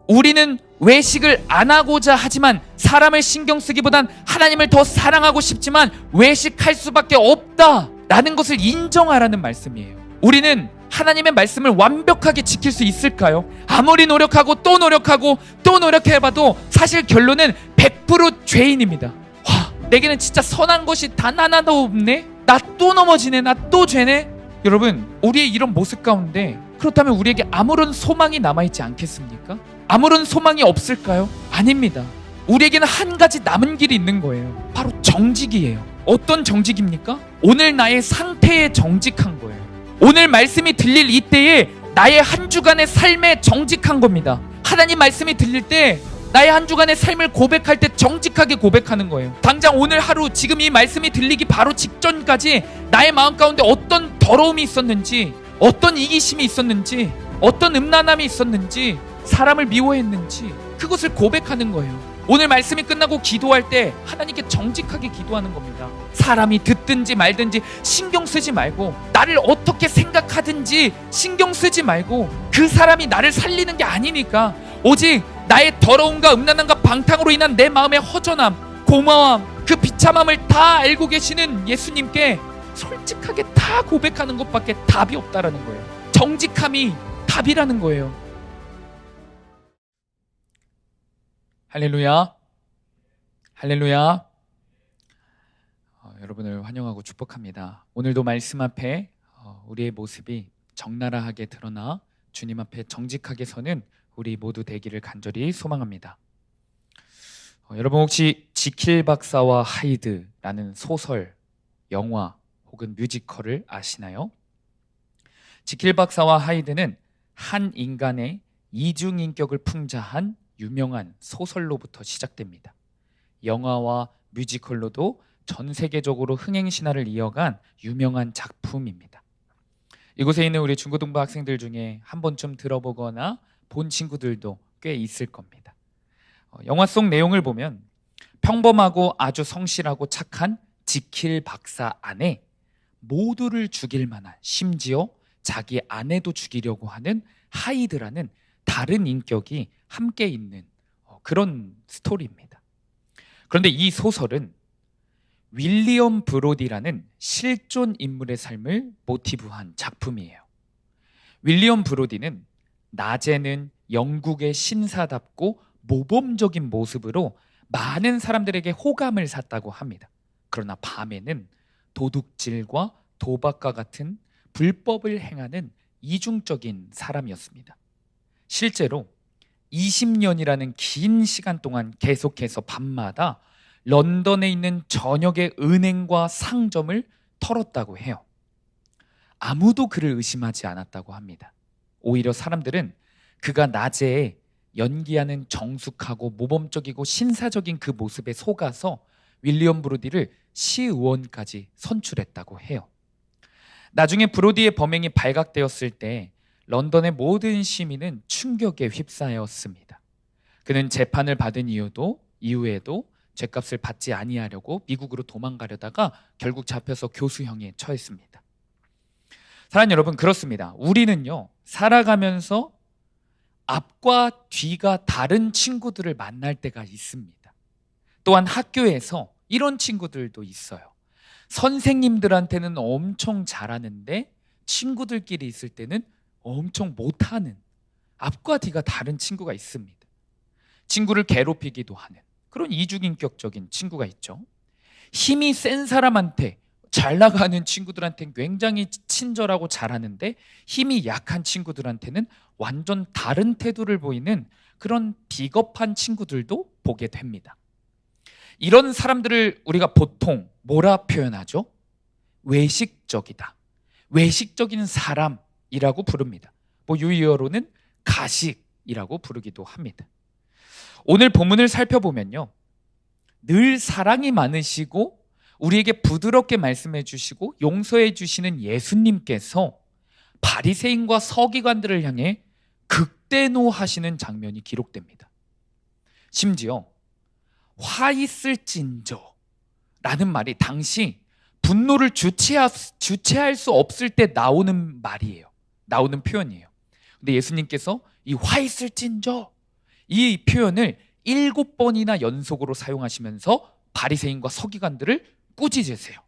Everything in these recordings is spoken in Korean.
우리는 외식을 안 하고자 하지만 사람을 신경 쓰기보단 하나님을 더 사랑하고 싶지만 외식할 수밖에 없다라는 것을 인정하라는 말씀이에요. 우리는 하나님의 말씀을 완벽하게 지킬 수 있을까요? 아무리 노력하고 또 노력하고 또 노력해봐도 사실 결론은 100% 죄인입니다. 와, 내게는 진짜 선한 것이 단 하나도 없네? 나 또 넘어지네? 나 또 죄네? 여러분, 우리의 이런 모습 가운데 그렇다면 우리에게 아무런 소망이 남아있지 않겠습니까? 아무런 소망이 없을까요? 아닙니다. 우리에게는 한 가지 남은 길이 있는 거예요. 바로 정직이에요. 어떤 정직입니까? 오늘 나의 상태에 정직한 거예요. 오늘 말씀이 들릴 이때에 나의 한 주간의 삶에 정직한 겁니다. 하나님 말씀이 들릴 때 나의 한 주간의 삶을 고백할 때 정직하게 고백하는 거예요. 당장 오늘 하루 지금 이 말씀이 들리기 바로 직전까지 나의 마음 가운데 어떤 더러움이 있었는지, 어떤 이기심이 있었는지, 어떤 음란함이 있었는지, 사람을 미워했는지 그것을 고백하는 거예요. 오늘 말씀이 끝나고 기도할 때 하나님께 정직하게 기도하는 겁니다. 사람이 듣든지 말든지 신경 쓰지 말고, 나를 어떻게 생각하든지 신경 쓰지 말고, 그 사람이 나를 살리는 게 아니니까 오직 나의 더러움과 음란함과 방탕으로 인한 내 마음의 허전함, 공허함, 그 비참함을 다 알고 계시는 예수님께 솔직하게 다 고백하는 것밖에 답이 없다라는 거예요. 정직함이 답이라는 거예요. 할렐루야, 할렐루야. 여러분을 환영하고 축복합니다. 오늘도 말씀 앞에 우리의 모습이 적나라하게 드러나 주님 앞에 정직하게 서는 우리 모두 되기를 간절히 소망합니다. 여러분 혹시 지킬 박사와 하이드라는 소설, 영화 혹은 뮤지컬을 아시나요? 지킬 박사와 하이드는 한 인간의 이중인격을 풍자한 유명한 소설로부터 시작됩니다. 영화와 뮤지컬로도 전 세계적으로 흥행신화를 이어간 유명한 작품입니다. 이곳에 있는 우리 중고등부 학생들 중에 한 번쯤 들어보거나 본 친구들도 꽤 있을 겁니다. 영화 속 내용을 보면 평범하고 아주 성실하고 착한 지킬 박사 안에 모두를 죽일 만한, 심지어 자기 아내도 죽이려고 하는 하이드라는 다른 인격이 함께 있는 그런 스토리입니다. 그런데 이 소설은 윌리엄 브로디라는 실존 인물의 삶을 모티브한 작품이에요. 윌리엄 브로디는 낮에는 영국의 신사답고 모범적인 모습으로 많은 사람들에게 호감을 샀다고 합니다. 그러나 밤에는 도둑질과 도박과 같은 불법을 행하는 이중적인 사람이었습니다. 실제로 20년이라는 긴 시간 동안 계속해서 밤마다 런던에 있는 전역의 은행과 상점을 털었다고 해요. 아무도 그를 의심하지 않았다고 합니다. 오히려 사람들은 그가 낮에 연기하는 정숙하고 모범적이고 신사적인 그 모습에 속아서 윌리엄 브로디를 시의원까지 선출했다고 해요. 나중에 브로디의 범행이 발각되었을 때 런던의 모든 시민은 충격에 휩싸였습니다. 그는 재판을 받은 이후에도 죗값을 받지 아니하려고 미국으로 도망가려다가 결국 잡혀서 교수형에 처했습니다. 사랑하는 여러분, 그렇습니다. 우리는요, 살아가면서 앞과 뒤가 다른 친구들을 만날 때가 있습니다. 또한 학교에서 이런 친구들도 있어요. 선생님들한테는 엄청 잘하는데 친구들끼리 있을 때는 엄청 못하는, 앞과 뒤가 다른 친구가 있습니다. 친구를 괴롭히기도 하는 그런 이중인격적인 친구가 있죠. 힘이 센 사람한테, 잘 나가는 친구들한테는 굉장히 친절하고 잘하는데 힘이 약한 친구들한테는 완전 다른 태도를 보이는 그런 비겁한 친구들도 보게 됩니다. 이런 사람들을 우리가 보통 뭐라 표현하죠? 외식적이다, 외식적인 사람이라고 부릅니다. 유희어로는 가식이라고 부르기도 합니다. 오늘 본문을 살펴보면요, 늘 사랑이 많으시고 우리에게 부드럽게 말씀해 주시고 용서해 주시는 예수님께서 바리새인과 서기관들을 향해 극대노하시는 장면이 기록됩니다. 심지어 화 있을진저 라는 말이 당시 분노를 주체할 수 없을 때 나오는 말이에요. 나오는 표현이에요. 근데 예수님께서 이 화 있을진저, 이 표현을 7번이나 연속으로 사용하시면서 바리새인과 서기관들을 꾸짖으세요.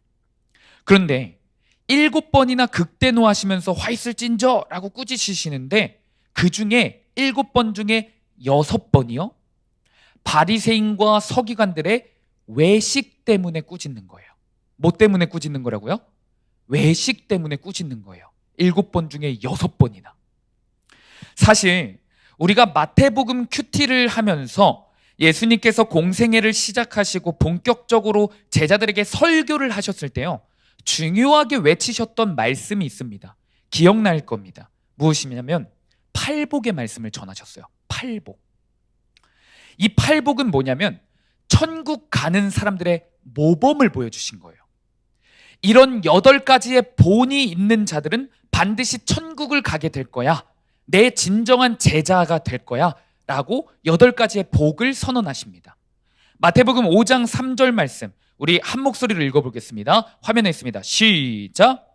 그런데 7번이나 극대노하시면서 화 있을진저라고 꾸짖으시는데 그 중에 7번 중에 6번이요 바리새인과 서기관들의 외식 때문에 꾸짖는 거예요. 뭐 때문에 꾸짖는 거라고요? 외식 때문에 꾸짖는 거예요. 7번 중에 6번이나. 사실 우리가 마태복음 큐티를 하면서 예수님께서 공생애를 시작하시고 본격적으로 제자들에게 설교를 하셨을 때요 중요하게 외치셨던 말씀이 있습니다. 기억날 겁니다. 무엇이냐면 팔복의 말씀을 전하셨어요. 팔복. 이 팔복은 뭐냐면 천국 가는 사람들의 모범을 보여주신 거예요. 이런 8가지의 본이 있는 자들은 반드시 천국을 가게 될 거야. 내 진정한 제자가 될 거야 라고 8가지의 복을 선언하십니다. 마태복음 5장 3절 말씀 우리 한 목소리로 읽어보겠습니다. 화면에 있습니다. 시작.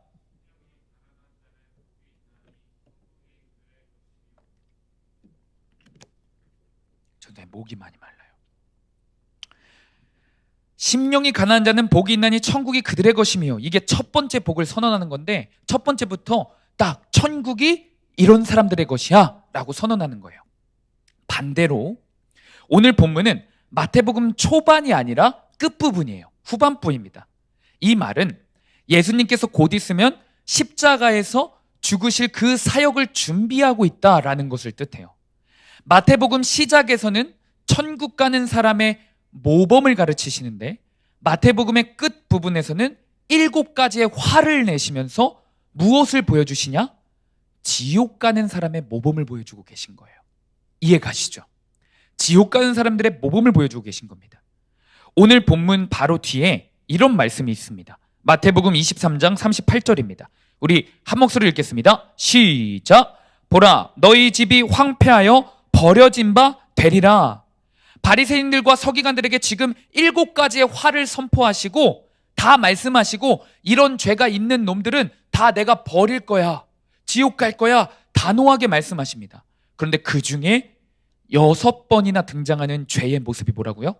내 목이 많이 말라요. 심령이 가난한 자는 복이 있나니 천국이 그들의 것이며 이게 첫 번째 복을 선언하는 건데 첫 번째부터 딱 천국이 이런 사람들의 것이야 라고 선언하는 거예요. 반대로 오늘 본문은 마태복음 초반이 아니라 끝부분이에요. 후반부입니다. 이 말은 예수님께서 곧 있으면 십자가에서 죽으실 그 사역을 준비하고 있다라는 것을 뜻해요. 마태복음 시작에서는 천국 가는 사람의 모범을 가르치시는데 마태복음의 끝부분에서는 7가지의 화를 내시면서 무엇을 보여주시냐? 지옥 가는 사람의 모범을 보여주고 계신 거예요. 이해 가시죠? 지옥 가는 사람들의 모범을 보여주고 계신 겁니다. 오늘 본문 바로 뒤에 이런 말씀이 있습니다. 마태복음 23장 38절입니다. 우리 한 목소리 읽겠습니다. 시작. 보라, 너희 집이 황폐하여 버려진 바 되리라. 바리새인들과 서기관들에게 지금 7가지의 화를 선포하시고 다 말씀하시고 이런 죄가 있는 놈들은 다 내가 버릴 거야. 지옥 갈 거야. 단호하게 말씀하십니다. 그런데 그 중에 6번이나 등장하는 죄의 모습이 뭐라고요?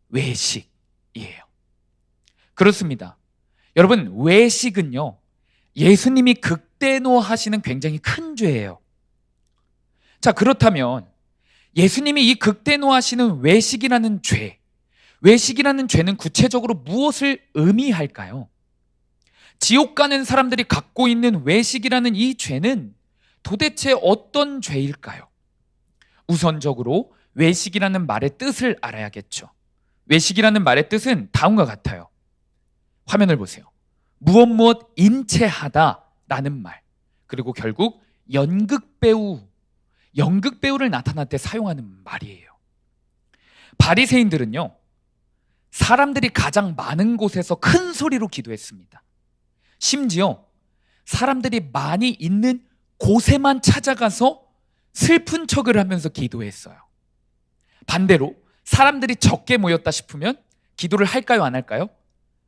외식이에요. 그렇습니다. 여러분, 외식은요, 예수님이 극대노하시는 굉장히 큰 죄예요. 자, 그렇다면 예수님이 이 극대노하시는 외식이라는 죄, 외식이라는 죄는 구체적으로 무엇을 의미할까요? 지옥 가는 사람들이 갖고 있는 외식이라는 이 죄는 도대체 어떤 죄일까요? 우선적으로 외식이라는 말의 뜻을 알아야겠죠. 외식이라는 말의 뜻은 다음과 같아요. 화면을 보세요. 무엇 인체하다라는 말, 그리고 결국 연극배우를 나타날 때 사용하는 말이에요. 바리새인들은요, 사람들이 가장 많은 곳에서 큰 소리로 기도했습니다. 심지어 사람들이 많이 있는 곳에만 찾아가서 슬픈 척을 하면서 기도했어요. 반대로 사람들이 적게 모였다 싶으면 기도를 할까요, 안 할까요?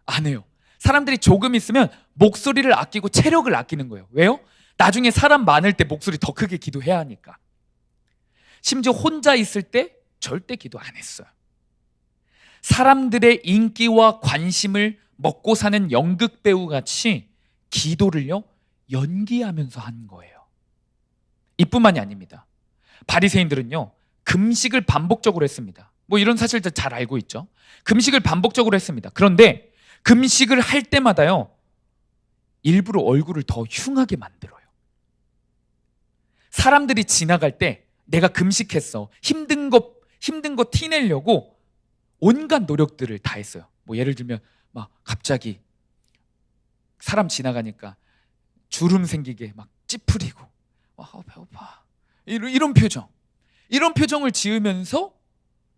안 해요. 사람들이 조금 있으면 목소리를 아끼고 체력을 아끼는 거예요. 왜요? 나중에 사람 많을 때 목소리 더 크게 기도해야 하니까. 심지어 혼자 있을 때 절대 기도 안 했어요. 사람들의 인기와 관심을 먹고 사는 연극배우 같이 기도를요, 연기하면서 한 거예요. 이뿐만이 아닙니다. 바리새인들은요, 금식을 반복적으로 했습니다. 뭐 이런 사실들 잘 알고 있죠. 금식을 반복적으로 했습니다. 그런데 금식을 할 때마다요, 일부러 얼굴을 더 흉하게 만들어요. 사람들이 지나갈 때 내가 금식했어, 힘든 거 티내려고 온갖 노력들을 다 했어요. 뭐 예를 들면 막 갑자기 사람 지나가니까 주름 생기게 막 찌푸리고 배고파, 이런 표정을 지으면서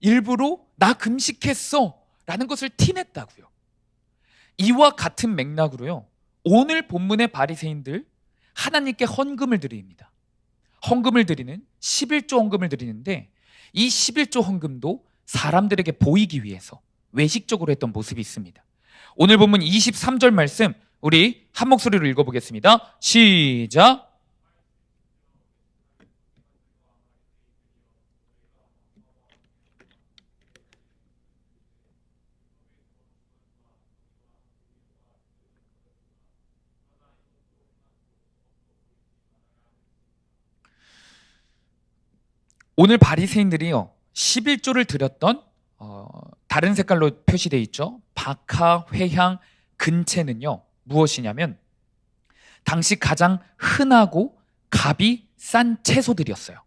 일부러 나 금식했어 라는 것을 티냈다고요. 이와 같은 맥락으로요, 오늘 본문의 바리새인들 하나님께 헌금을 드립니다. 헌금을 드리는 11조 헌금을 드리는데 이 11조 헌금도 사람들에게 보이기 위해서 외식적으로 했던 모습이 있습니다. 오늘 본문 23절 말씀 우리 한 목소리로 읽어보겠습니다. 시작. 오늘 바리새인들이요 11조를 드렸던 다른 색깔로 표시되어 있죠. 박하, 회향, 근채는요 무엇이냐면 당시 가장 흔하고 값이 싼 채소들이었어요.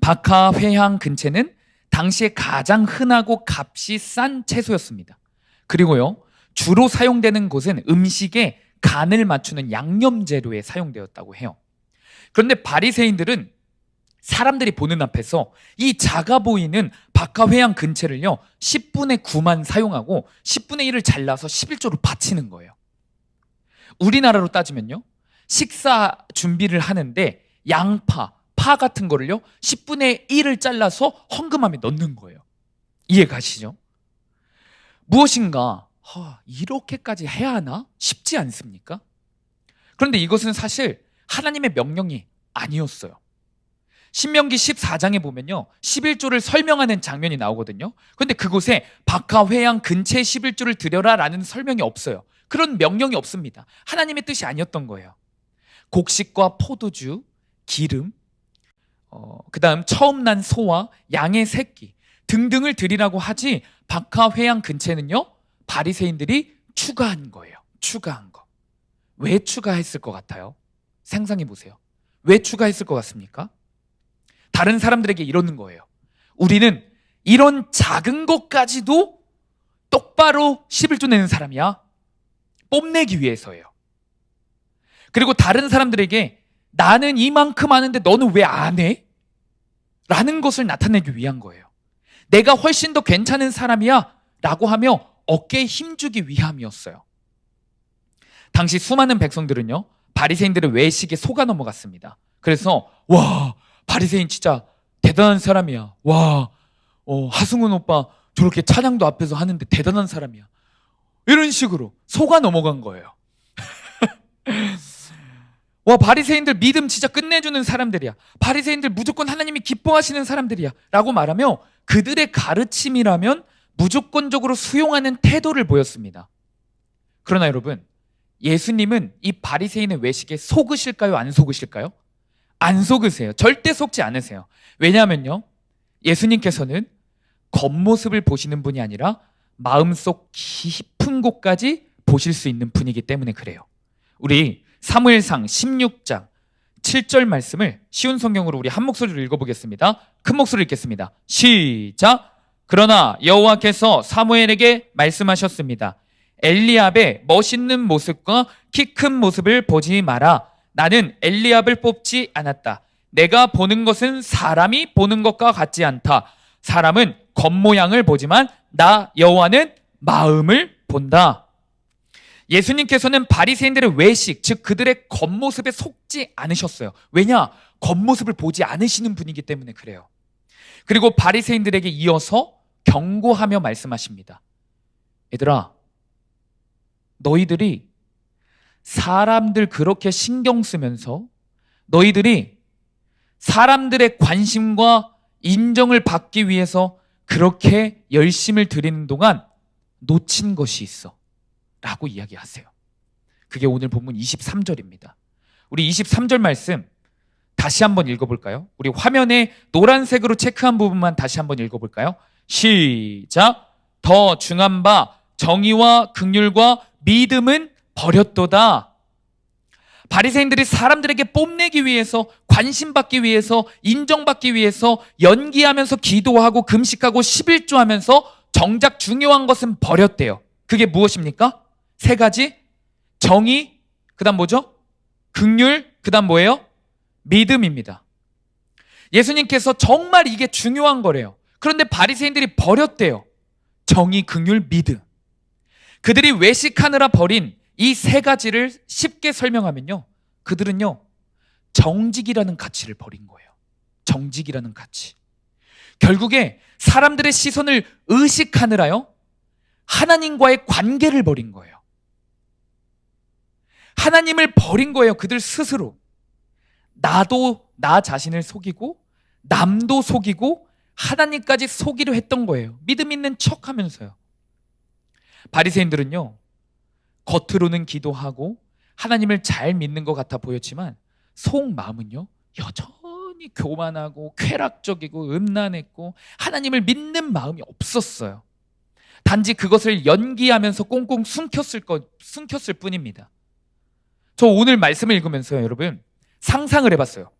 박하, 회향, 근채는 당시에 가장 흔하고 값이 싼 채소였습니다. 그리고요 주로 사용되는 곳은 음식에 간을 맞추는 양념 재료에 사용되었다고 해요. 그런데 바리새인들은 사람들이 보는 앞에서 이 작아 보이는 박하, 회향, 근채를요 10분의 9만 사용하고 10분의 1을 잘라서 11조를 바치는 거예요. 우리나라로 따지면요 식사 준비를 하는데 양파, 파 같은 거를요 10분의 1을 잘라서 헝금함에 넣는 거예요. 이해 가시죠? 무엇인가 이렇게까지 해야 하나 싶지 않습니까? 그런데 이것은 사실 하나님의 명령이 아니었어요. 신명기 14장에 보면요 11조를 설명하는 장면이 나오거든요. 그런데 그곳에 박하, 회향, 근채 11조를 드려라 라는 설명이 없어요. 그런 명령이 없습니다. 하나님의 뜻이 아니었던 거예요. 곡식과 포도주, 기름, 그 다음 처음 난 소와 양의 새끼 등등을 드리라고 하지 박하, 회향, 근채는요 바리새인들이 추가한 거예요. 추가한 거. 왜 추가했을 것 같아요? 상상해 보세요. 왜 추가했을 것 같습니까? 다른 사람들에게 이러는 거예요. 우리는 이런 작은 것까지도 똑바로 11조 내는 사람이야. 뽐내기 위해서예요. 그리고 다른 사람들에게 나는 이만큼 하는데 너는 왜 안 해? 라는 것을 나타내기 위한 거예요. 내가 훨씬 더 괜찮은 사람이야 라고 하며 어깨에 힘주기 위함이었어요. 당시 수많은 백성들은요 바리새인들의 외식에 속아 넘어갔습니다. 그래서 와 바리새인 진짜 대단한 사람이야. 와 하승훈 오빠 저렇게 찬양도 앞에서 하는데 대단한 사람이야. 이런 식으로 속아 넘어간 거예요. 와 바리새인들 믿음 진짜 끝내주는 사람들이야. 바리새인들 무조건 하나님이 기뻐하시는 사람들이야 라고 말하며 그들의 가르침이라면 무조건적으로 수용하는 태도를 보였습니다. 그러나 여러분 예수님은 이 바리새인의 외식에 속으실까요? 안 속으실까요? 안 속으세요. 절대 속지 않으세요. 왜냐하면요 예수님께서는 겉모습을 보시는 분이 아니라 마음속 깊은 곳까지 보실 수 있는 분이기 때문에 그래요. 우리 사무엘상 16장 7절 말씀을 쉬운 성경으로 우리 한 목소리로 읽어보겠습니다. 큰 목소리로 읽겠습니다. 시작! 그러나 여호와께서 사무엘에게 말씀하셨습니다. 엘리압의 멋있는 모습과 키 큰 모습을 보지 마라. 나는 엘리압을 뽑지 않았다. 내가 보는 것은 사람이 보는 것과 같지 않다. 사람은 겉모양을 보지만 나 여호와는 마음을 본다. 예수님께서는 바리새인들의 외식, 즉 그들의 겉모습에 속지 않으셨어요. 왜냐? 겉모습을 보지 않으시는 분이기 때문에 그래요. 그리고 바리새인들에게 이어서 경고하며 말씀하십니다. 얘들아, 너희들이 사람들 그렇게 신경 쓰면서 너희들이 사람들의 관심과 인정을 받기 위해서 그렇게 열심을 들이는 동안 놓친 것이 있어 라고 이야기하세요. 그게 오늘 본문 23절입니다. 우리 23절 말씀 다시 한번 읽어볼까요? 우리 화면에 노란색으로 체크한 부분만 다시 한번 읽어볼까요? 시작! 더 중한 바 정의와 긍휼과 믿음은 버렸도다. 바리새인들이 사람들에게 뽐내기 위해서, 관심받기 위해서, 인정받기 위해서 연기하면서 기도하고 금식하고 11조 하면서 정작 중요한 것은 버렸대요. 그게 무엇입니까? 세 가지. 정의, 그 다음 뭐죠? 긍휼, 그 다음 뭐예요? 믿음입니다. 예수님께서 정말 이게 중요한 거래요. 그런데 바리새인들이 버렸대요. 정의, 긍휼, 믿음. 그들이 외식하느라 버린 이 세 가지를 쉽게 설명하면요, 그들은요 정직이라는 가치를 버린 거예요. 정직이라는 가치. 결국에 사람들의 시선을 의식하느라요 하나님과의 관계를 버린 거예요. 하나님을 버린 거예요. 그들 스스로. 나도 나 자신을 속이고 남도 속이고 하나님까지 속이려 했던 거예요. 믿음 있는 척 하면서요. 바리새인들은요 겉으로는 기도하고 하나님을 잘 믿는 것 같아 보였지만 속마음은요 여전히 여전히 교만하고 쾌락적이고 음란했고 하나님을 믿는 마음이 없었어요. 단지 그것을 연기하면서 꽁꽁 숨겼을 뿐입니다. 저 오늘 말씀을 읽으면서요, 여러분, 상상을 해봤어요.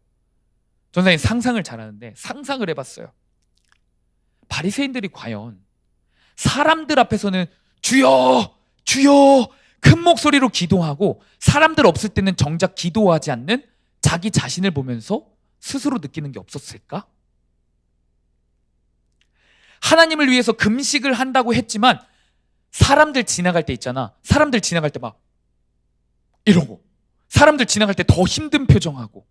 전사님 상상을 잘하는데 상상을 해봤어요. 바리새인들이 과연 사람들 앞에서는 주여 주여 큰 목소리로 기도하고 사람들 없을 때는 정작 기도하지 않는 자기 자신을 보면서 스스로 느끼는 게 없었을까? 하나님을 위해서 금식을 한다고 했지만 사람들 지나갈 때 있잖아. 사람들 지나갈 때 막 이러고, 사람들 지나갈 때 더 힘든 표정하고,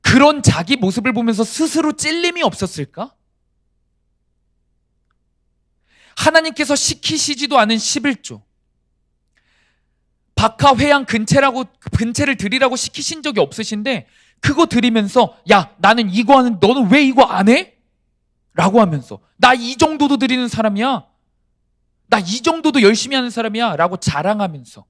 그런 자기 모습을 보면서 스스로 찔림이 없었을까? 하나님께서 시키시지도 않은 11조, 박하 회양 근체를 드리라고 시키신 적이 없으신데 그거 드리면서 야, 나는 이거 하는데 너는 왜 이거 안 해? 라고 하면서 나 이 정도도 드리는 사람이야, 나 이 정도도 열심히 하는 사람이야 라고 자랑하면서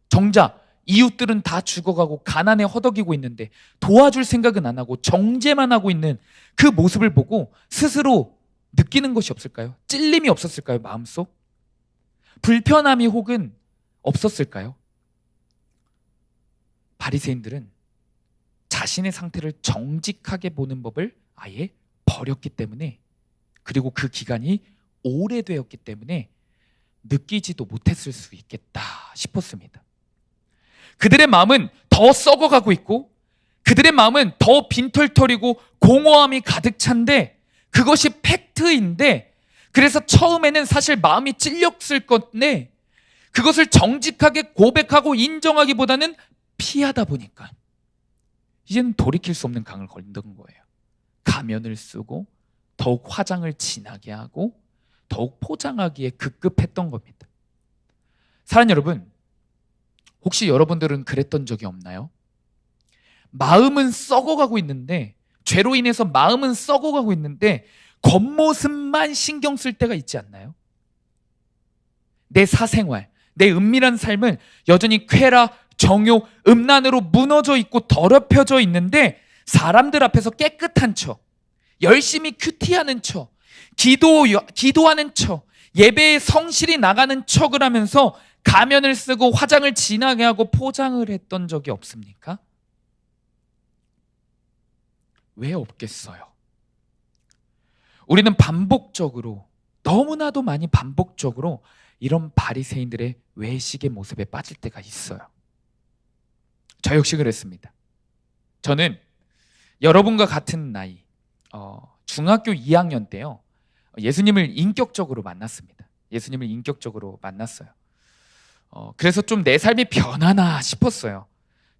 정작 이웃들은 다 죽어가고 가난에 허덕이고 있는데 도와줄 생각은 안 하고 정죄만 하고 있는 그 모습을 보고 스스로 느끼는 것이 없을까요? 찔림이 없었을까요? 마음속? 불편함이 혹은 없었을까요? 바리새인들은 자신의 상태를 정직하게 보는 법을 아예 버렸기 때문에, 그리고 그 기간이 오래되었기 때문에 느끼지도 못했을 수 있겠다 싶었습니다. 그들의 마음은 더 썩어가고 있고 그들의 마음은 더 빈털털이고 공허함이 가득 찬데 그것이 팩트인데, 그래서 처음에는 사실 마음이 찔렸을 건데 그것을 정직하게 고백하고 인정하기보다는 피하다 보니까 이제는 돌이킬 수 없는 강을 건넌 거예요. 가면을 쓰고 더욱 화장을 진하게 하고 더욱 포장하기에 급급했던 겁니다. 사랑하는 여러분, 혹시 여러분들은 그랬던 적이 없나요? 마음은 썩어가고 있는데, 죄로 인해서 마음은 썩어가고 있는데 겉모습만 신경 쓸 때가 있지 않나요? 내 사생활, 내 은밀한 삶은 여전히 쾌락, 정욕, 음란으로 무너져 있고 더럽혀져 있는데 사람들 앞에서 깨끗한 척, 열심히 큐티하는 척, 기도하는 척, 예배에 성실히 나가는 척을 하면서 가면을 쓰고 화장을 진하게 하고 포장을 했던 적이 없습니까? 왜 없겠어요? 우리는 반복적으로, 너무나도 많이 반복적으로 이런 바리새인들의 외식의 모습에 빠질 때가 있어요. 저 역시 그랬습니다. 저는 여러분과 같은 나이, 중학교 2학년 때요, 예수님을 인격적으로 만났습니다. 예수님을 인격적으로 만났어요. 그래서 좀 내 삶이 변하나 싶었어요.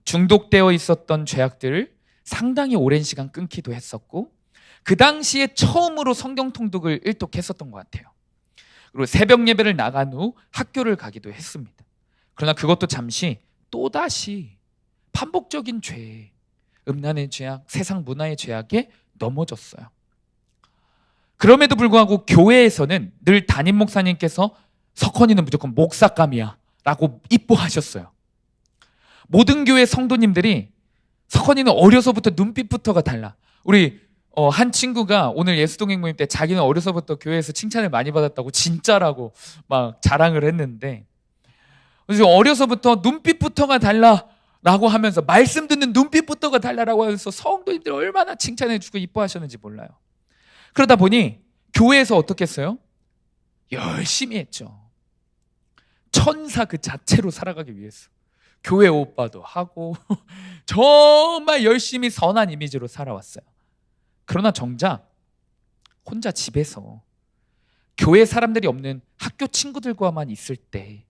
중독되어 있었던 죄악들을 상당히 오랜 시간 끊기도 했었고, 그 당시에 처음으로 성경 통독을 일독했었던 것 같아요. 그리고 새벽 예배를 나간 후 학교를 가기도 했습니다. 그러나 그것도 잠시 또다시 반복적인 죄, 음란의 죄악, 세상 문화의 죄악에 넘어졌어요. 그럼에도 불구하고 교회에서는 늘 담임 목사님께서 석헌이는 무조건 목사감이야 라고 이뻐하셨어요. 모든 교회 성도님들이 석헌이는 어려서부터 눈빛부터가 달라. 우리 한 친구가 오늘 예수동행 모임 때 자기는 어려서부터 교회에서 칭찬을 많이 받았다고 진짜라고 막 자랑을 했는데, 그래서 어려서부터 눈빛부터가 달라라고 하면서, 말씀 듣는 눈빛부터가 달라라고 하면서 성도님들 얼마나 칭찬해주고 이뻐하셨는지 몰라요. 그러다 보니 교회에서 어떻게 했어요? 열심히 했죠. 천사 그 자체로 살아가기 위해서 교회 오빠도 하고 정말 열심히 선한 이미지로 살아왔어요. 그러나 정작 혼자 집에서 교회 사람들이 없는 학교 친구들과만 있을 때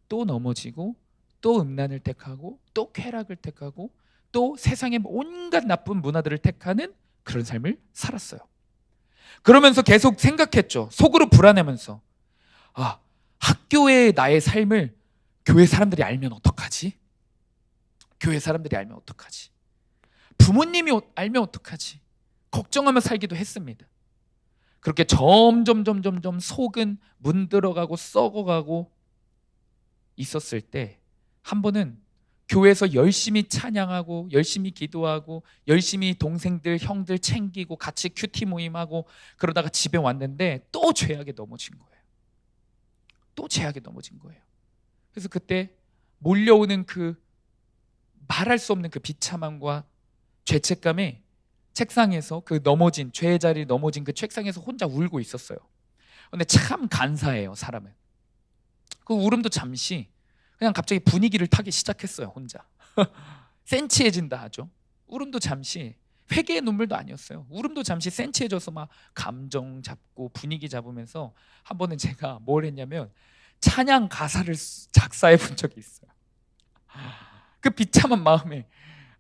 또 넘어지고, 또 음란을 택하고, 또 쾌락을 택하고, 또 세상의 온갖 나쁜 문화들을 택하는 그런 삶을 살았어요. 그러면서 계속 생각했죠. 속으로 불안해하면서, 학교의 나의 삶을 교회 사람들이 알면 어떡하지? 교회 사람들이 알면 어떡하지? 부모님이 알면 어떡하지? 걱정하며 살기도 했습니다. 그렇게 점점 속은 문들어가고 썩어가고 있었을 때 한 번은 교회에서 열심히 찬양하고 열심히 기도하고 열심히 동생들 형들 챙기고 같이 큐티 모임하고 그러다가 집에 왔는데 또 죄악에 넘어진 거예요. 또 죄악에 넘어진 거예요. 그래서 그때 몰려오는 그 말할 수 없는 그 비참함과 죄책감에 책상에서 그 넘어진 죄의 자리에 넘어진 그 책상에서 혼자 울고 있었어요. 근데 참 간사해요, 사람은. 그 울음도 잠시 그냥 갑자기 분위기를 타기 시작했어요, 혼자. 센치해진다 하죠. 울음도 잠시 회개의 눈물도 아니었어요. 울음도 잠시 센치해져서 막 감정 잡고 분위기 잡으면서 한 번은 제가 뭘 했냐면 찬양 가사를 작사해 본 적이 있어요. 그 비참한 마음에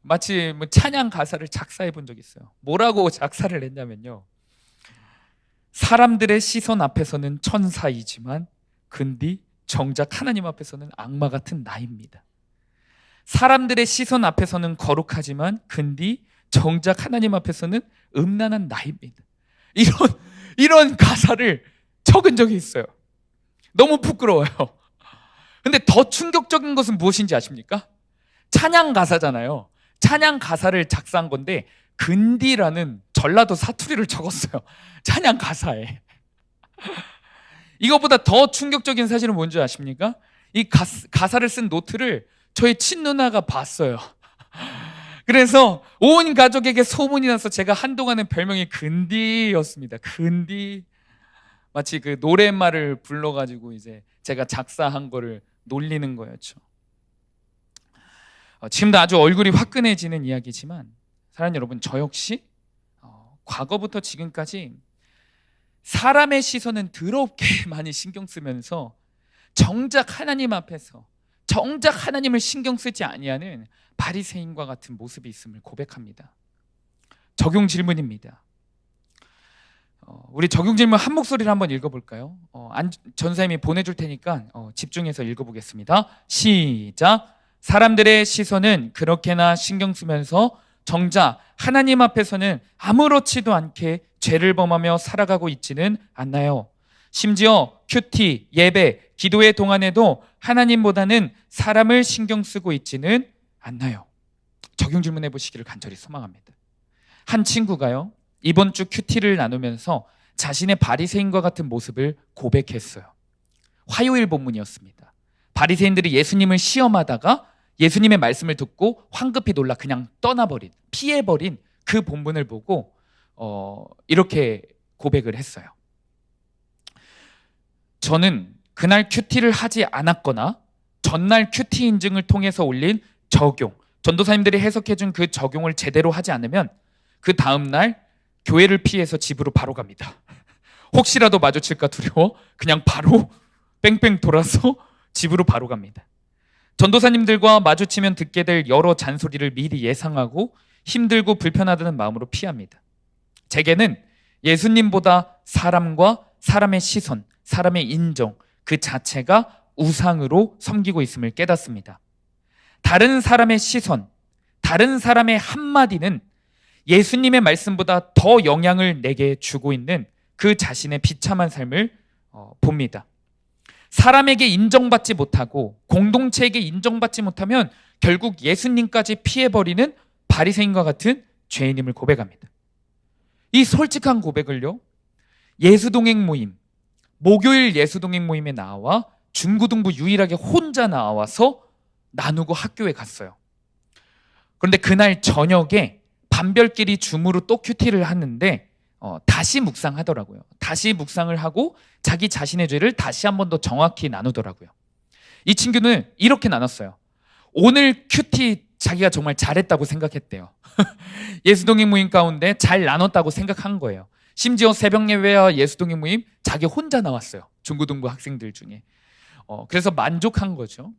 마치 뭐 찬양 가사를 작사해 본 적이 있어요. 뭐라고 작사를 했냐면요, 사람들의 시선 앞에서는 천사이지만 근디 정작 하나님 앞에서는 악마 같은 나입니다. 사람들의 시선 앞에서는 거룩하지만 근디 정작 하나님 앞에서는 음란한 나입니다. 이런 가사를 적은 적이 있어요. 너무 부끄러워요. 근데 더 충격적인 것은 무엇인지 아십니까? 찬양 가사잖아요. 찬양 가사를 작사한 건데 근디라는 전라도 사투리를 적었어요, 찬양 가사에. 이것보다 더 충격적인 사실은 뭔지 아십니까? 이 가사를 쓴 노트를 저희 친누나가 봤어요. 그래서 온 가족에게 소문이 나서 제가 한동안은 별명이 근디였습니다. 근디. 마치 그 노랫말을 불러가지고 이제 제가 작사한 거를 놀리는 거였죠. 지금도 아주 얼굴이 화끈해지는 이야기지만 사랑하는 여러분, 저 역시 과거부터 지금까지 사람의 시선은 더럽게 많이 신경 쓰면서 정작 하나님 앞에서 정작 하나님을 신경 쓰지 아니하는 바리새인과 같은 모습이 있음을 고백합니다. 적용 질문입니다. 우리 적용 질문 한 목소리를 한번 읽어볼까요? 전사님이 보내줄 테니까 집중해서 읽어보겠습니다. 시작. 사람들의 시선은 그렇게나 신경 쓰면서 정작 하나님 앞에서는 아무렇지도 않게 죄를 범하며 살아가고 있지는 않나요? 심지어 큐티, 예배, 기도의 동안에도 하나님보다는 사람을 신경 쓰고 있지는 않나요? 적용 질문해 보시기를 간절히 소망합니다. 한 친구가요, 이번 주 큐티를 나누면서 자신의 바리새인과 같은 모습을 고백했어요. 화요일 본문이었습니다. 바리새인들이 예수님을 시험하다가 예수님의 말씀을 듣고 황급히 놀라 그냥 떠나버린, 피해버린 그 본문을 보고 이렇게 고백을 했어요. 저는 그날 큐티를 하지 않았거나 전날 큐티 인증을 통해서 올린 적용, 전도사님들이 해석해준 그 적용을 제대로 하지 않으면 그 다음날 교회를 피해서 집으로 바로 갑니다. 혹시라도 마주칠까 두려워 그냥 바로 뺑뺑 돌아서 집으로 바로 갑니다. 전도사님들과 마주치면 듣게 될 여러 잔소리를 미리 예상하고 힘들고 불편하다는 마음으로 피합니다. 제게는 예수님보다 사람과 사람의 시선, 사람의 인정 그 자체가 우상으로 섬기고 있음을 깨닫습니다. 다른 사람의 시선, 다른 사람의 한마디는 예수님의 말씀보다 더 영향을 내게 주고 있는 그 자신의 비참한 삶을 봅니다. 사람에게 인정받지 못하고 공동체에게 인정받지 못하면 결국 예수님까지 피해버리는 바리새인과 같은 죄인임을 고백합니다. 이 솔직한 고백을요, 예수동행 모임, 목요일 예수동행 모임에 나와 중고등부 유일하게 혼자 나와서 나누고 학교에 갔어요. 그런데 그날 저녁에 반별끼리 줌으로 또 큐티를 하는데 다시 묵상하더라고요. 다시 묵상을 하고 자기 자신의 죄를 다시 한 번 더 정확히 나누더라고요. 이 친구는 이렇게 나눴어요. 오늘 큐티 자기가 정말 잘했다고 생각했대요. 예수동행 모임 가운데 잘 나눴다고 생각한 거예요. 심지어 새벽 예배와 예수동행 모임 자기 혼자 나왔어요. 중고등부 학생들 중에. 그래서 만족한 거죠.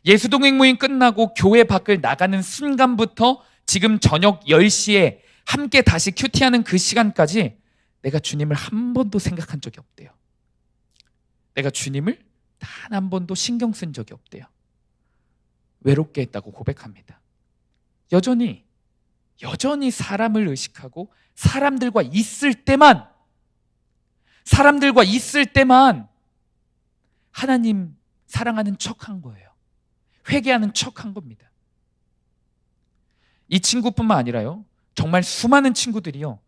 예수동행 모임 끝나고 교회 밖을 나가는 순간부터 지금 저녁 10시에 함께 다시 큐티하는 그 시간까지 내가 주님을 한 번도 생각한 적이 없대요. 내가 주님을 단 한 번도 신경 쓴 적이 없대요. 외롭게 했다고 고백합니다. 여전히 사람을 의식하고 사람들과 있을 때만 하나님 사랑하는 척한 거예요. 회개하는 척한 겁니다. 이 친구뿐만 아니라요, 정말 수많은 친구들이요,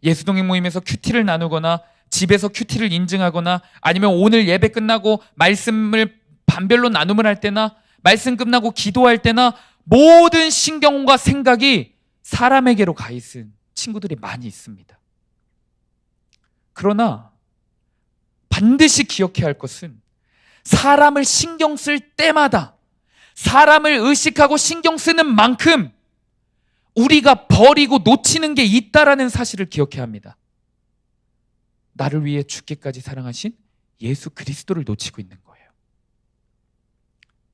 예수동행 모임에서 큐티를 나누거나 집에서 큐티를 인증하거나 아니면 오늘 예배 끝나고 말씀을 반별로 나눔을 할 때나 말씀 끝나고 기도할 때나 모든 신경과 생각이 사람에게로 가 있은 친구들이 많이 있습니다. 그러나 반드시 기억해야 할 것은 사람을 신경 쓸 때마다, 사람을 의식하고 신경 쓰는 만큼 우리가 버리고 놓치는 게 있다라는 사실을 기억해야 합니다. 나를 위해 죽기까지 사랑하신 예수 그리스도를 놓치고 있는 거예요.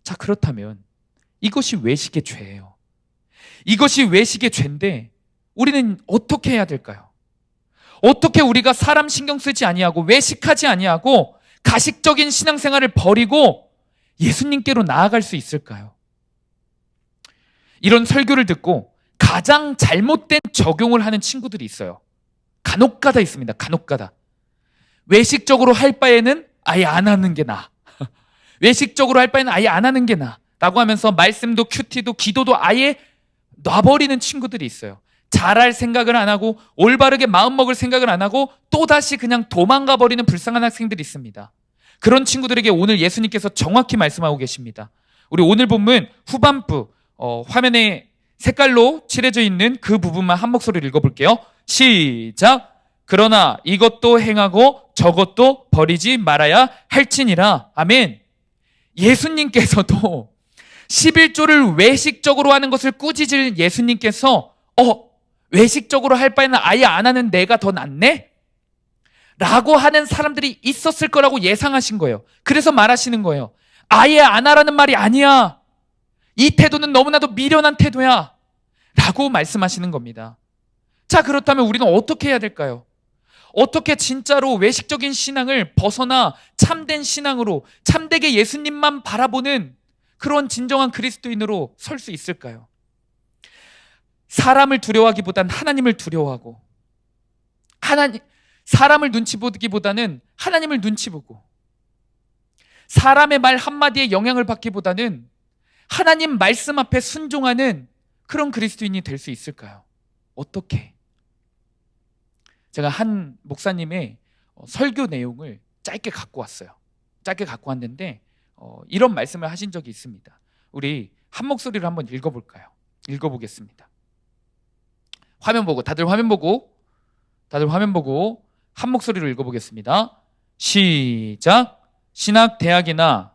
자, 그렇다면 이것이 외식의 죄예요. 이것이 외식의 죄인데 우리는 어떻게 해야 될까요? 어떻게 우리가 사람 신경 쓰지 아니하고 외식하지 아니하고 가식적인 신앙생활을 버리고 예수님께로 나아갈 수 있을까요? 이런 설교를 듣고 가장 잘못된 적용을 하는 친구들이 있어요. 간혹가다 있습니다. 간혹가다. 외식적으로 할 바에는 아예 안 하는 게 나아. 외식적으로 할 바에는 아예 안 하는 게 나아 라고 하면서 말씀도 큐티도 기도도 아예 놔버리는 친구들이 있어요. 잘할 생각을 안 하고 올바르게 마음먹을 생각을 안 하고 또다시 그냥 도망가 버리는 불쌍한 학생들이 있습니다. 그런 친구들에게 오늘 예수님께서 정확히 말씀하고 계십니다. 우리 오늘 본문 후반부 화면에 색깔로 칠해져 있는 그 부분만 한 목소리로 읽어볼게요. 시작! 그러나 이것도 행하고 저것도 버리지 말아야 할지니라. 아멘. 예수님께서도 11조를 외식적으로 하는 것을 꾸짖을 예수님께서 외식적으로 할 바에는 아예 안 하는 내가 더 낫네? 라고 하는 사람들이 있었을 거라고 예상하신 거예요. 그래서 말하시는 거예요. 아예 안 하라는 말이 아니야. 이 태도는 너무나도 미련한 태도야. 라고 말씀하시는 겁니다. 자, 그렇다면 우리는 어떻게 해야 될까요? 어떻게 진짜로 외식적인 신앙을 벗어나 참된 신앙으로, 참되게 예수님만 바라보는 그런 진정한 그리스도인으로 설 수 있을까요? 사람을 두려워하기보단 하나님을 두려워하고, 사람을 눈치 보기보다는 하나님을 눈치 보고, 사람의 말 한마디에 영향을 받기보다는 하나님 말씀 앞에 순종하는 그런 그리스도인이 될 수 있을까요? 어떻게? 제가 한 목사님의 설교 내용을 짧게 갖고 왔어요. 짧게 갖고 왔는데 이런 말씀을 하신 적이 있습니다. 우리 한 목소리로 한번 읽어볼까요? 읽어보겠습니다. 화면 보고, 다들 화면 보고 한 목소리로 읽어보겠습니다. 시작! 신학대학이나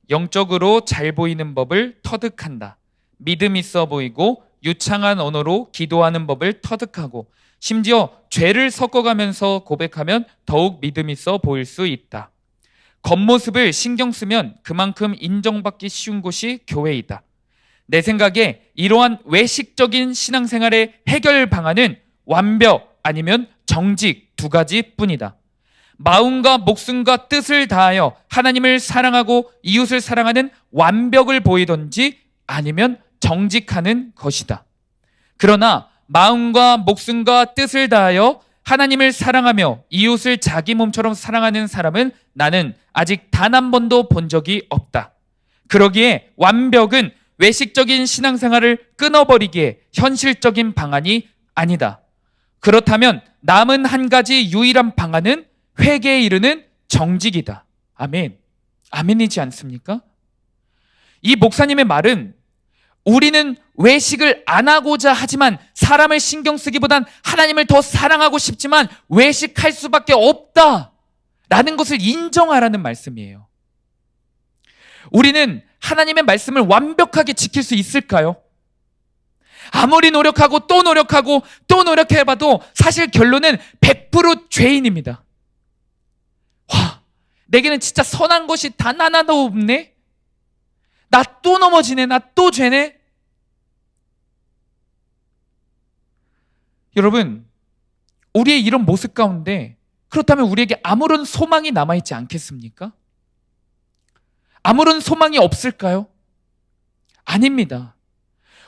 영적으로 잘 보이는 법을 터득한다. 믿음 있어 보이고 유창한 언어로 기도하는 법을 터득하고 심지어 죄를 섞어가면서 고백하면 더욱 믿음 있어 보일 수 있다. 겉모습을 신경 쓰면 그만큼 인정받기 쉬운 곳이 교회이다. 내 생각에 이러한 외식적인 신앙생활의 해결 방안은 완벽 아니면 정직 두 가지뿐이다. 마음과 목숨과 뜻을 다하여 하나님을 사랑하고 이웃을 사랑하는 완벽을 보이든지 아니면 정직하는 것이다. 그러나 마음과 목숨과 뜻을 다하여 하나님을 사랑하며 이웃을 자기 몸처럼 사랑하는 사람은 나는 아직 단 한 번도 본 적이 없다. 그러기에 완벽은 외식적인 신앙생활을 끊어버리기에 현실적인 방안이 아니다. 그렇다면 남은 한 가지 유일한 방안은 회개에 이르는 정직이다. 아멘. 아멘이지 않습니까? 이 목사님의 말은 우리는 외식을 안 하고자 하지만 사람을 신경 쓰기보단 하나님을 더 사랑하고 싶지만 외식할 수밖에 없다 라는 것을 인정하라는 말씀이에요. 우리는 하나님의 말씀을 완벽하게 지킬 수 있을까요? 아무리 노력하고 또 노력하고 또 노력해봐도 사실 결론은 100% 죄인입니다. 와, 내게는 진짜 선한 것이 단 하나도 없네? 나 또 넘어지네. 나 또 죄네. 여러분, 우리의 이런 모습 가운데 그렇다면 우리에게 아무런 소망이 남아있지 않겠습니까? 아무런 소망이 없을까요? 아닙니다.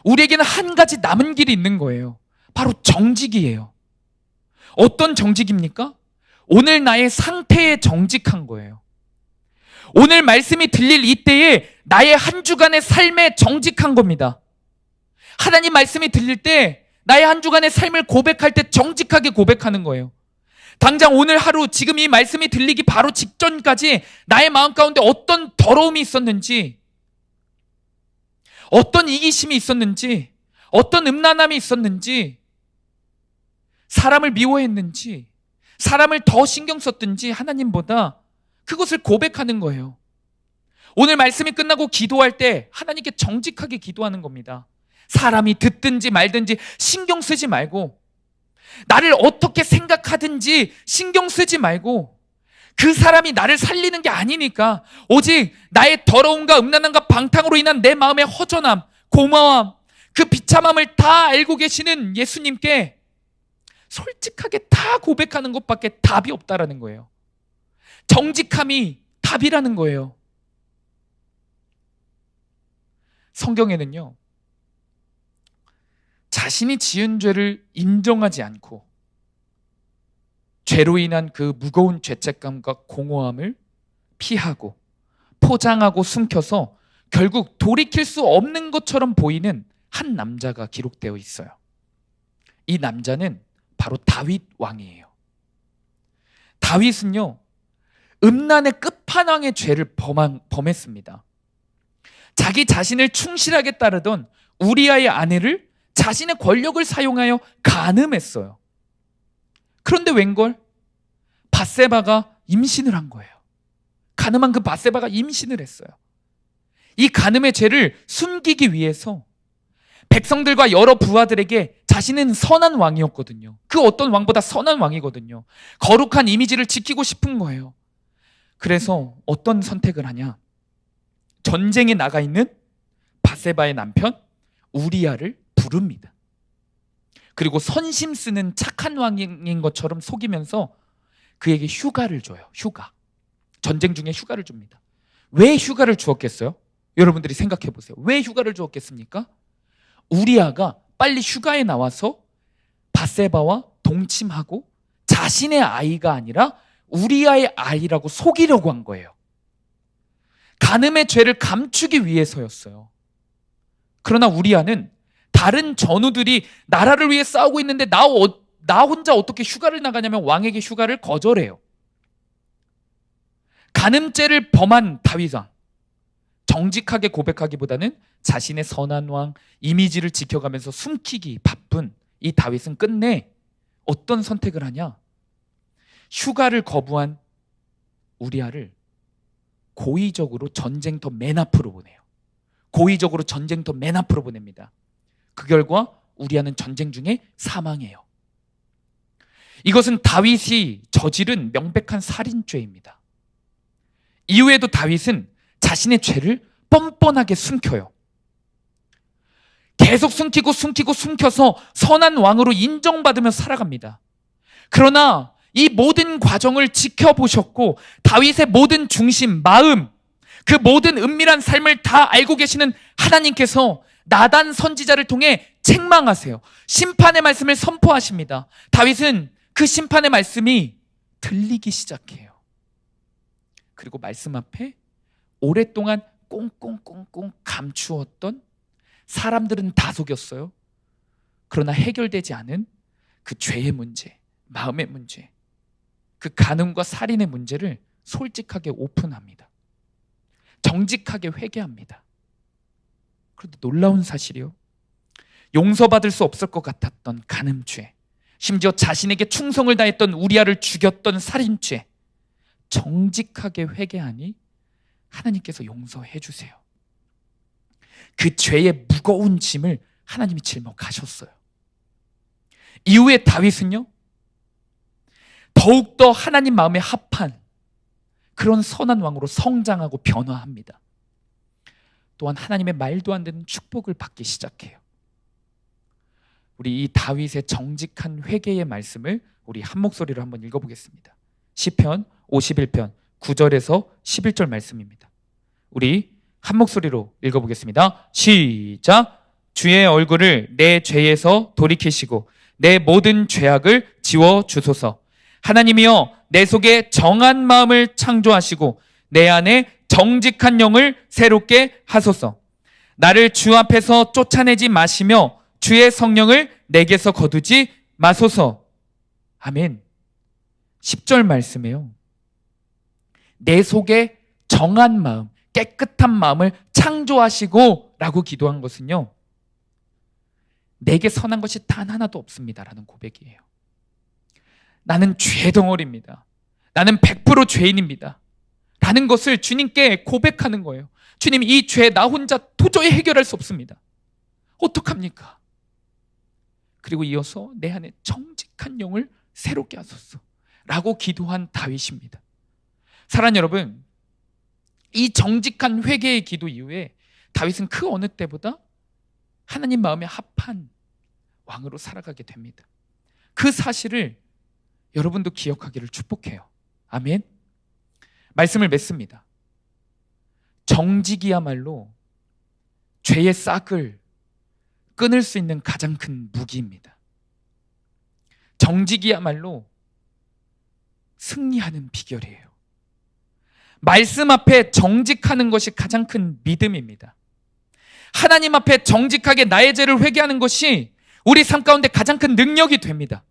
우리에게는 한 가지 남은 길이 있는 거예요. 바로 정직이에요. 어떤 정직입니까? 오늘 나의 상태에 정직한 거예요. 오늘 말씀이 들릴 이때에 나의 한 주간의 삶에 정직한 겁니다. 하나님 말씀이 들릴 때 나의 한 주간의 삶을 고백할 때 정직하게 고백하는 거예요. 당장 오늘 하루 지금 이 말씀이 들리기 바로 직전까지 나의 마음 가운데 어떤 더러움이 있었는지, 어떤 이기심이 있었는지, 어떤 음란함이 있었는지, 사람을 미워했는지, 사람을 더 신경 썼든지 하나님보다 그것을 고백하는 거예요. 오늘 말씀이 끝나고 기도할 때 하나님께 정직하게 기도하는 겁니다. 사람이 듣든지 말든지 신경 쓰지 말고, 나를 어떻게 생각하든지 신경 쓰지 말고, 그 사람이 나를 살리는 게 아니니까 오직 나의 더러움과 음란함과 방탕으로 인한 내 마음의 허전함, 고마움, 그 비참함을 다 알고 계시는 예수님께 솔직하게 다 고백하는 것밖에 답이 없다라는 거예요. 정직함이 답이라는 거예요. 성경에는요, 자신이 지은 죄를 인정하지 않고 죄로 인한 그 무거운 죄책감과 공허함을 피하고 포장하고 숨겨서 결국 돌이킬 수 없는 것처럼 보이는 한 남자가 기록되어 있어요. 이 남자는 바로 다윗 왕이에요. 다윗은요, 음란의 끝판왕의 죄를 범했습니다. 자기 자신을 충실하게 따르던 우리아의 아내를 자신의 권력을 사용하여 간음했어요. 그런데 웬걸? 밧세바가 임신을 한 거예요. 간음한 그 밧세바가 임신을 했어요. 이 간음의 죄를 숨기기 위해서 백성들과 여러 부하들에게 자신은 선한 왕이었거든요. 그 어떤 왕보다 선한 왕이거든요. 거룩한 이미지를 지키고 싶은 거예요. 그래서 어떤 선택을 하냐? 전쟁에 나가 있는 밧세바의 남편 우리아를 부릅니다. 그리고 선심 쓰는 착한 왕인 것처럼 속이면서 그에게 휴가를 줘요. 휴가. 전쟁 중에 휴가를 줍니다. 왜 휴가를 주었겠어요? 여러분들이 생각해 보세요. 왜 휴가를 주었겠습니까? 우리아가 빨리 휴가에 나와서 밧세바와 동침하고 자신의 아이가 아니라 우리아의 아이라고 속이려고 한 거예요. 간음의 죄를 감추기 위해서였어요. 그러나 우리아는 다른 전우들이 나라를 위해 싸우고 있는데 나 혼자 어떻게 휴가를 나가냐면 왕에게 휴가를 거절해요. 간음죄를 범한 다윗왕, 정직하게 고백하기보다는 자신의 선한 왕 이미지를 지켜가면서 숨기기 바쁜 이 다윗은 끝내 어떤 선택을 하냐? 휴가를 거부한 우리아를 고의적으로 전쟁터 맨 앞으로 보내요. 고의적으로 전쟁터 맨 앞으로 보냅니다. 그 결과 우리아는 전쟁 중에 사망해요. 이것은 다윗이 저지른 명백한 살인죄입니다. 이후에도 다윗은 자신의 죄를 뻔뻔하게 숨겨요. 계속 숨겨서 선한 왕으로 인정받으며 살아갑니다. 그러나 이 모든 과정을 지켜보셨고 다윗의 모든 중심, 마음, 그 모든 은밀한 삶을 다 알고 계시는 하나님께서 나단 선지자를 통해 책망하세요. 심판의 말씀을 선포하십니다. 다윗은 그 심판의 말씀이 들리기 시작해요. 그리고 말씀 앞에 오랫동안 꽁꽁꽁꽁 감추었던, 사람들은 다 속였어요. 그러나 해결되지 않은 그 죄의 문제, 마음의 문제, 그 간음과 살인의 문제를 솔직하게 오픈합니다. 정직하게 회개합니다. 그런데 놀라운 사실이요, 용서받을 수 없을 것 같았던 간음죄, 심지어 자신에게 충성을 다했던 우리아를 죽였던 살인죄, 정직하게 회개하니 하나님께서 용서해 주세요. 그 죄의 무거운 짐을 하나님이 짊어가셨어요. 이후에 다윗은요, 더욱더 하나님 마음에 합한 그런 선한 왕으로 성장하고 변화합니다. 또한 하나님의 말도 안 되는 축복을 받기 시작해요. 우리 이 다윗의 정직한 회개의 말씀을 우리 한 목소리로 한번 읽어보겠습니다. 시편 51편 9절에서 11절 말씀입니다. 우리 한 목소리로 읽어보겠습니다. 시작. 주의 얼굴을 내 죄에서 돌이키시고 내 모든 죄악을 지워주소서. 하나님이여, 내 속에 정한 마음을 창조하시고 내 안에 정직한 영을 새롭게 하소서. 나를 주 앞에서 쫓아내지 마시며 주의 성령을 내게서 거두지 마소서. 아멘. 10절 말씀에요. 내 속에 정한 마음, 깨끗한 마음을 창조하시고 라고 기도한 것은요, 내게 선한 것이 단 하나도 없습니다 라는 고백이에요. 나는 죄 덩어리입니다. 나는 100% 죄인입니다 라는 것을 주님께 고백하는 거예요. 주님, 이 죄 나 혼자 도저히 해결할 수 없습니다. 어떡합니까? 그리고 이어서 내 안에 정직한 영을 새롭게 하소서 라고 기도한 다윗입니다. 사랑하는 여러분, 이 정직한 회개의 기도 이후에 다윗은 그 어느 때보다 하나님 마음에 합한 왕으로 살아가게 됩니다. 그 사실을 여러분도 기억하기를 축복해요. 아멘. 말씀을 맺습니다. 정직이야말로 죄의 싹을 끊을 수 있는 가장 큰 무기입니다. 정직이야말로 승리하는 비결이에요. 말씀 앞에 정직하는 것이 가장 큰 믿음입니다. 하나님 앞에 정직하게 나의 죄를 회개하는 것이 우리 삶 가운데 가장 큰 능력이 됩니다.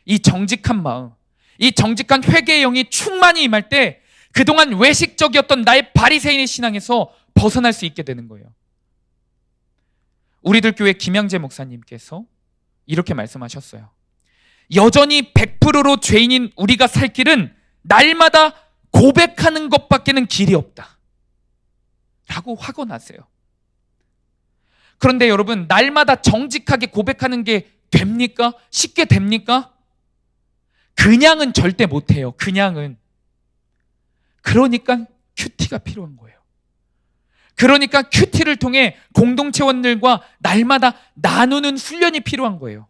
이 정직한 마음, 이 정직한 회개의 영이 충만히 임할 때 그동안 외식적이었던 나의 바리새인의 신앙에서 벗어날 수 있게 되는 거예요. 우리들 교회 김양재 목사님께서 이렇게 말씀하셨어요. 여전히 100%로 죄인인 우리가 살 길은 날마다 고백하는 것밖에는 길이 없다 라고 확언하세요. 그런데 여러분, 날마다 정직하게 고백하는 게 됩니까? 쉽게 됩니까? 그냥은 절대 못해요. 그냥은. 그러니까 큐티가 필요한 거예요. 그러니까 큐티를 통해 공동체원들과 날마다 나누는 훈련이 필요한 거예요.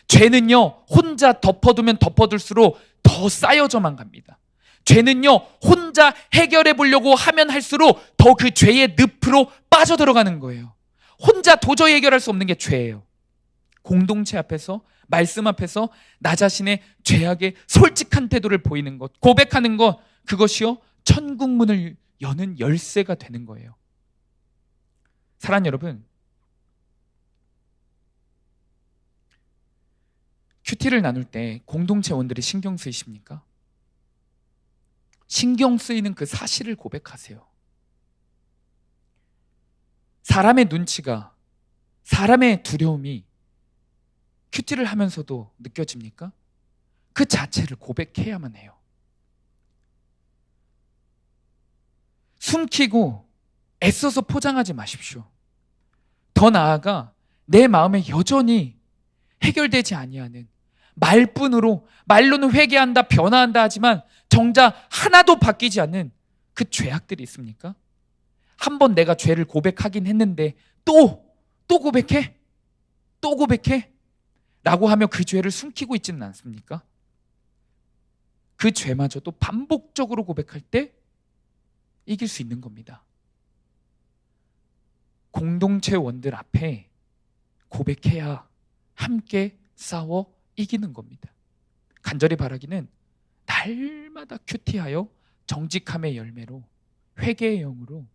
죄는요, 혼자 덮어두면 덮어둘수록 더 쌓여져만 갑니다. 죄는요, 혼자 해결해 보려고 하면 할수록 더 그 죄의 늪으로 빠져들어가는 거예요. 혼자 도저히 해결할 수 없는 게 죄예요. 공동체 앞에서, 말씀 앞에서 나 자신의 죄악에 솔직한 태도를 보이는 것, 고백하는 것, 그것이요, 천국문을 여는 열쇠가 되는 거예요. 사랑하는 여러분, 큐티를 나눌 때 공동체원들이 신경 쓰이십니까? 신경 쓰이는 그 사실을 고백하세요. 사람의 눈치가, 사람의 두려움이 큐티를 하면서도 느껴집니까? 그 자체를 고백해야만 해요. 숨기고 애써서 포장하지 마십시오. 더 나아가 내 마음에 여전히 해결되지 아니하는 말뿐으로, 말로는 회개한다, 변화한다 하지만 정작 하나도 바뀌지 않는 그 죄악들이 있습니까? 한번 내가 죄를 고백하긴 했는데 또 고백해? 또 고백해? 라고 하며 그 죄를 숨기고 있지는 않습니까? 그 죄마저도 반복적으로 고백할 때 이길 수 있는 겁니다. 공동체원들 앞에 고백해야 함께 싸워 이기는 겁니다. 간절히 바라기는 날마다 큐티하여 정직함의 열매로, 회개의 영으로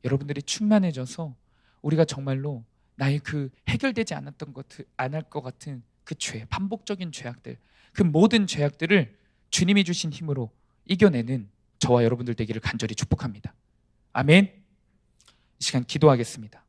여러분들이 충만해져서 우리가 정말로 나의 그 해결되지 않았던 안 할 것 같은 그 죄, 반복적인 죄악들, 그 모든 죄악들을 주님이 주신 힘으로 이겨내는 저와 여러분들 되기를 간절히 축복합니다. 아멘. 이 시간 기도하겠습니다.